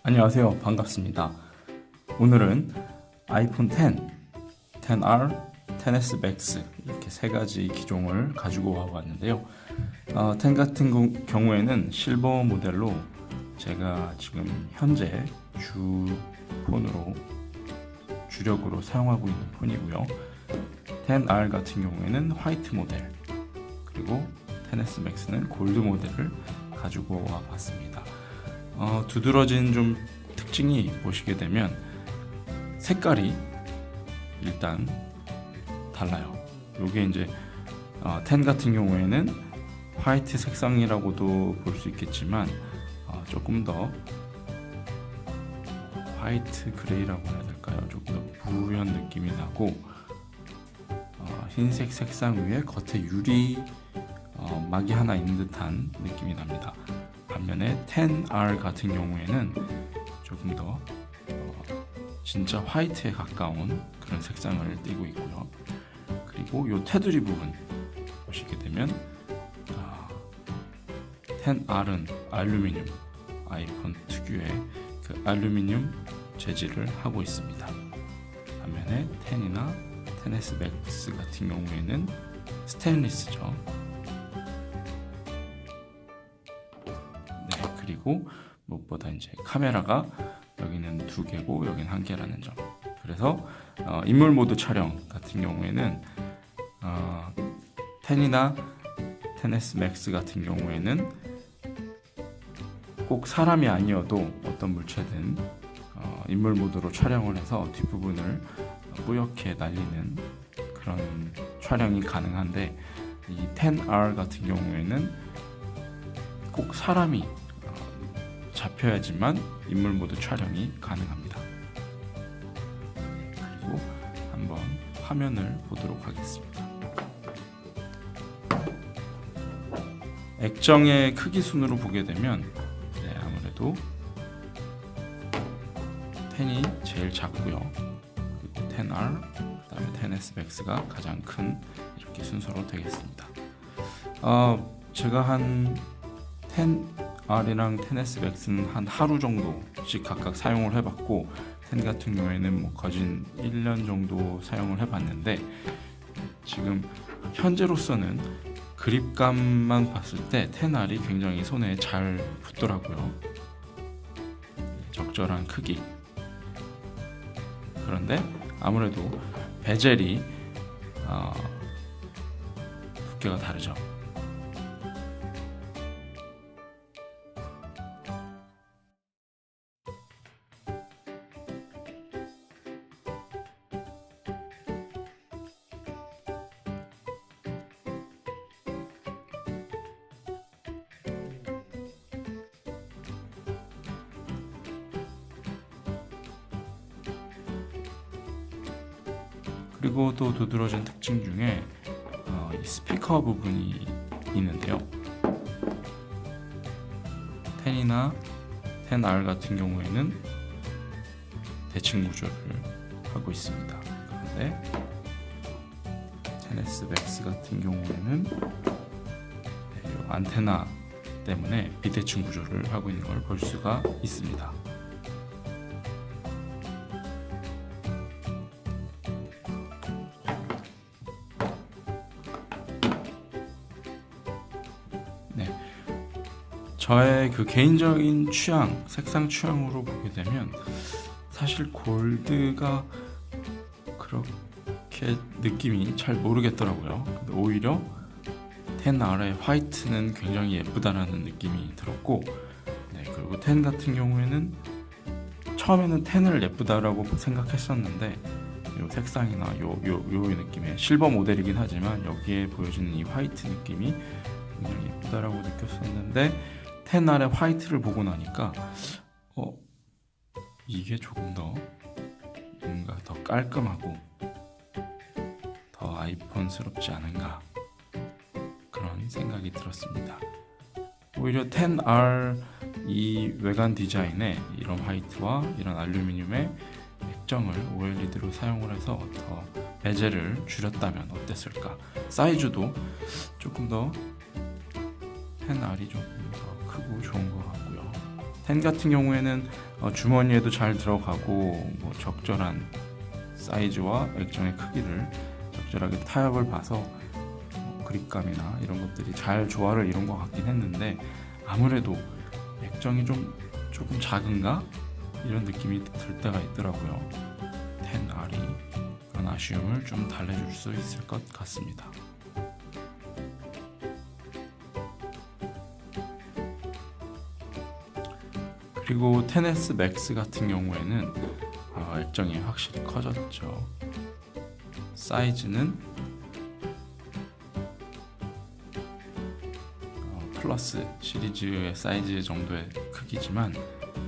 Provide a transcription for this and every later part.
안녕하세요. 반갑습니다. 오늘은 아이폰 10, 10R, 10s Max 이렇게 세 가지 기종을 가지고 와봤는데요. 10 같은 경우에는 실버 모델로 제가 지금 현재 폰으로 주력으로 사용하고 있는 폰이고요. 10R 같은 경우에는 화이트 모델, 그리고 10s Max는 골드 모델을 가지고 와봤습니다. 두드러진 좀 특징이 보시게 되면 색깔이 일단 달라요. 요게 이제 10 같은 경우에는 화이트 색상이라고도 볼 수 있겠지만 조금 더 화이트 그레이라고 해야 될까요? 조금 더 부연 느낌이 나고 흰색 색상 위에 겉에 유리 막이 하나 있는 듯한 느낌이 납니다. 반면에 10R 같은 경우에는 조금 더 진짜 화이트에 가까운 그런 색상을 띠고 있고요. 그리고 이 테두리 부분 보시게 되면 10R은 알루미늄, 아이폰 특유의 그 알루미늄 재질을 하고 있습니다. 반면에 10이나 10s Max 같은 경우에는 스테인리스죠. 그리고 무엇보다 이제 카메라가 여기는 2개고 여기는 1개라는 점. 그래서 인물 모드 촬영 같은 경우에는 10이나 10s Max 같은 경우에는 꼭 사람이 아니어도 어떤 물체든 인물 모드로 촬영을 해서 뒷부분을 뿌옇게 날리는 그런 촬영이 가능한데, 이 10R 같은 경우에는 꼭 사람이 잡혀야지만 인물 모드 촬영이 가능합니다. 그리고 한번 화면을 보도록 하겠습니다. 액정의 크기 순으로 보게 되면 아무래도 10이 제일 작고요. 그리고 10R, 그다음에 10s Max가 가장 큰 이렇게 순서로 되겠습니다. 제가 한 10R이랑 10s Max는 한 하루 정도씩 각각 사용을 해봤고, 10 같은 경우에는 뭐 거진 1년 정도 사용을 해봤는데, 지금 현재로서는 그립감만 봤을 때 10R이 굉장히 손에 잘 붙더라고요. 적절한 크기. 그런데 아무래도 베젤이 두께가 다르죠. 그리고 또 두드러진 특징 중에 이 스피커 부분이 있는데요. 10이나 10R 같은 경우에는 대칭 구조를 하고 있습니다. 그런데 10s Max 같은 경우에는 이 안테나 때문에 비대칭 구조를 하고 있는 걸 볼 수가 있습니다. 저의 그 개인적인 취향, 색상 취향으로 보게 되면 사실 골드가 그렇게 느낌이 잘 모르겠더라고요. 근데 오히려 10R의 화이트는 굉장히 예쁘다라는 느낌이 들었고, 그리고 10 같은 경우에는 처음에는 10을 예쁘다라고 생각했었는데, 요 색상이나 요 느낌의 실버 모델이긴 하지만 여기에 보여지는 이 화이트 느낌이 굉장히 예쁘다라고 느꼈었는데, 10R의 화이트를 보고 나니까 이게 조금 더 뭔가 더 깔끔하고 더 아이폰스럽지 않은가, 그런 생각이 들었습니다. 오히려 10R 이 외관 디자인에 이런 화이트와 이런 알루미늄의 액정을 OLED로 사용을 해서 더 베젤을 줄였다면 어땠을까. 사이즈도 조금 더 10R이 조금 더 크고 좋은 것 같고요. 10 같은 경우에는 주머니에도 잘 들어가고 뭐 적절한 사이즈와 액정의 크기를 적절하게 타협을 봐서 그립감이나 이런 것들이 잘 조화를 이룬 것 같긴 했는데 아무래도 액정이 조금 작은가 이런 느낌이 들 때가 있더라고요. 10R이 그런 아쉬움을 좀 달래줄 수 있을 것 같습니다. 그리고 10S Max 같은 경우에는 액정이 확실히 커졌죠. 사이즈는 플러스 시리즈의 사이즈 정도의 크기지만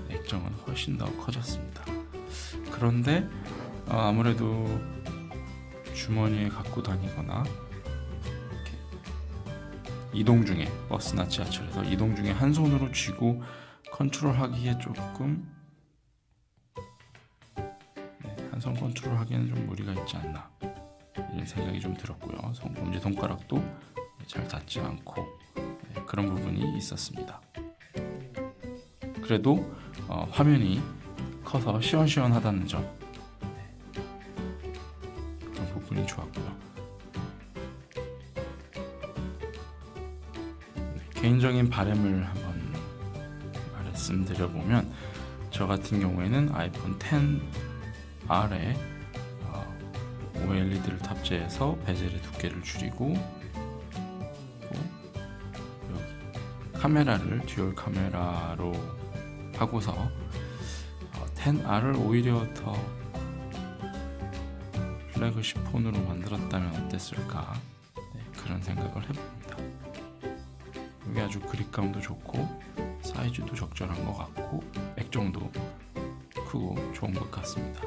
액정은 훨씬 더 커졌습니다. 그런데 아무래도 주머니에 갖고 다니거나 이렇게 이동 중에 버스나 지하철에서 이동 중에 한 손으로 쥐고 컨트롤하기에 한 손 컨트롤하기에는 좀 무리가 있지 않나 이런 생각이 좀 들었고요. 엄지 손가락도 잘 닿지 않고 그런 부분이 있었습니다. 그래도 화면이 커서 시원시원하다는 점 그런 부분이 좋았고요. 개인적인 바람을 한번 말씀드려보면 저 같은 경우에는 아이폰 10R에 OLED를 탑재해서 베젤의 두께를 줄이고 여기 카메라를 듀얼 카메라로 하고서 10R을 오히려 더 플래그십 폰으로 만들었다면 어땠을까 그런 생각을 해봅니다. 여기 아주 그립감도 좋고 사이즈도 적절한 것 같고 액정도 크고 좋은 것 같습니다.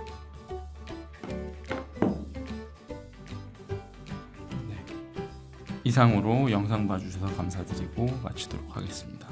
이상으로 영상 봐주셔서 감사드리고 마치도록 하겠습니다.